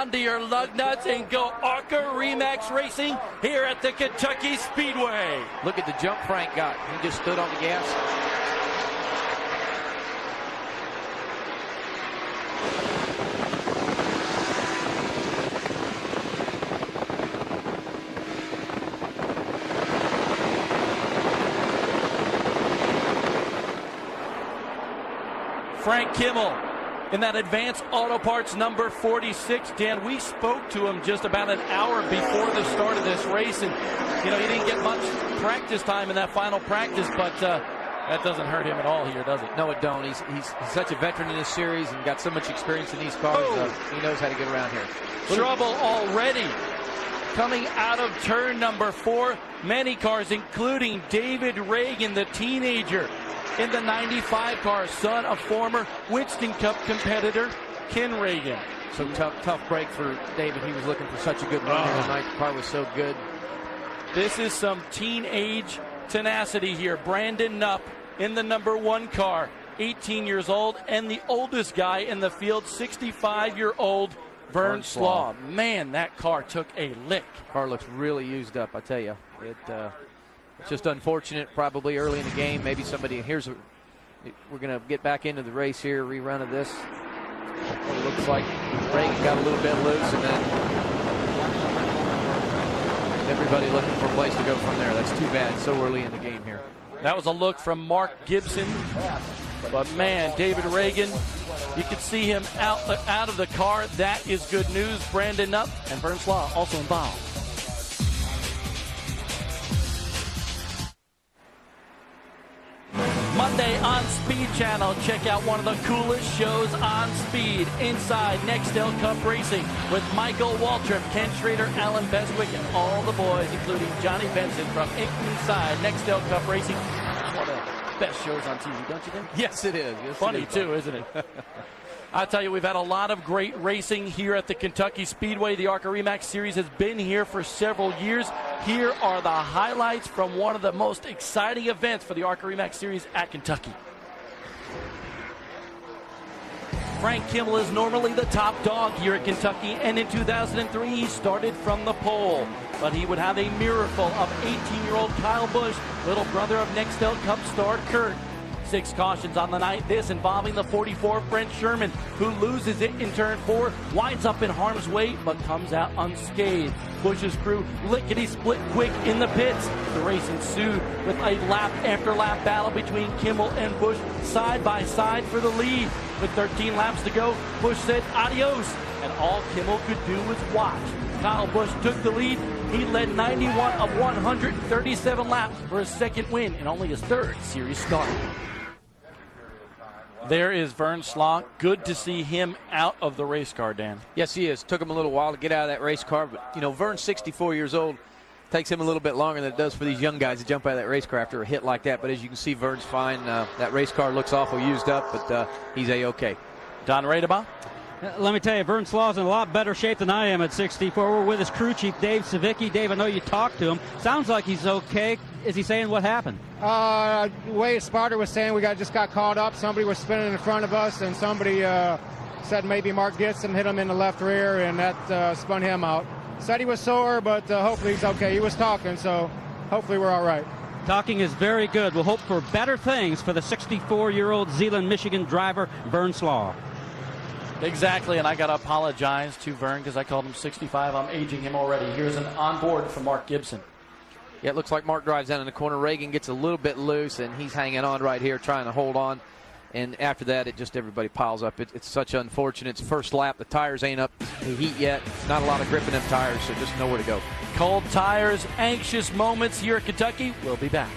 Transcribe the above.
onto your lug nuts and go ARCA Remax Racing here at the Kentucky Speedway. Look at the jump Frank got. He just stood on the gas. Frank Kimmel in that Advanced Auto Parts number 46. Dan, we spoke to him just about an hour before the start of this race, and he didn't get much practice time in that final practice, but that doesn't hurt him at all here, does it? No, it don't. He's such a veteran in this series and got so much experience in these cars. He knows how to get around here. Trouble already coming out of turn number 4. Many cars, including David Reagan, the teenager in the 95 car, son of former Winston Cup competitor Ken Reagan. So tough break for David. He was looking for such a good run here tonight. The car was so good. This is some teenage tenacity here. Brandon Knupp in the number 1 car, 18 years old, and the oldest guy in the field, 65-year-old Vern Slaw. Man, that car took a lick. Car looks really used up, I tell you. It's just unfortunate, probably early in the game. Maybe somebody, we're going to get back into the race here, rerun of this. It looks like Reagan got a little bit loose, and then everybody looking for a place to go from there. That's too bad, so early in the game here. That was a look from Mark Gibson. But man, David Reagan, you could see him out of the car. That is good news. Brandon Knupp and Vern Slaw also involved. Monday on Speed Channel, check out one of the coolest shows on speed, Inside Nextel Cup Racing, with Michael Waltrip, Ken Schrader, Alan Beswick, and all the boys, including Johnny Benson from Inside Nextel Cup Racing. One of the best shows on TV, don't you think? Yes, it is. Yes, funny, too, isn't it? I tell you, we've had a lot of great racing here at the Kentucky Speedway. The ARCA Remax Series has been here for several years. Here are the highlights from one of the most exciting events for the ARCA Remax Series at Kentucky. Frank Kimmel is normally the top dog here at Kentucky, and in 2003 he started from the pole. But he would have a miracle of 18-year-old Kyle Busch, little brother of Nextel Cup star Kurt. 6 cautions on the night, this involving the 44 Brent Sherman, who loses it in turn 4, winds up in harm's way, but comes out unscathed. Busch's crew lickety-split quick in the pits. The race ensued with a lap-after-lap battle between Kimmel and Busch side by side for the lead. With 13 laps to go, Busch said adios, and all Kimmel could do was watch. Kyle Busch took the lead. He led 91 of 137 laps for his second win and only his 3rd series start. There is Vern Slaw. Good to see him out of the race car, Dan. Yes, he is. Took him a little while to get out of that race car, but Vern's 64 years old. Takes him a little bit longer than it does for these young guys to jump out of that race car after a hit like that. But as you can see, Vern's fine. That race car looks awful used up, but he's A-OK. Don Radeba? Let me tell you, Vern Slaw's in a lot better shape than I am at 64. We're with his crew chief, Dave Savicki. Dave, I know you talked to him. Sounds like he's okay. Is he saying what happened? The way Sparta was saying, we just got caught up. Somebody was spinning in front of us, and somebody said maybe Mark Gibson hit him in the left rear, and that spun him out. Said he was sore, but hopefully he's okay. He was talking, so hopefully we're all right. Talking is very good. We'll hope for better things for the 64-year-old Zeeland, Michigan driver, Vern Slaw. Exactly, and I got to apologize to Vern because I called him 65. I'm aging him already. Here's an onboard from Mark Gibson. Yeah, it looks like Mark drives down in the corner. Reagan gets a little bit loose, and he's hanging on right here, trying to hold on. And after that, everybody piles up. It's such unfortunate. It's first lap. The tires ain't up to heat yet. Not a lot of grip in them tires, so just nowhere to go. Cold tires, anxious moments here at Kentucky. We'll be back.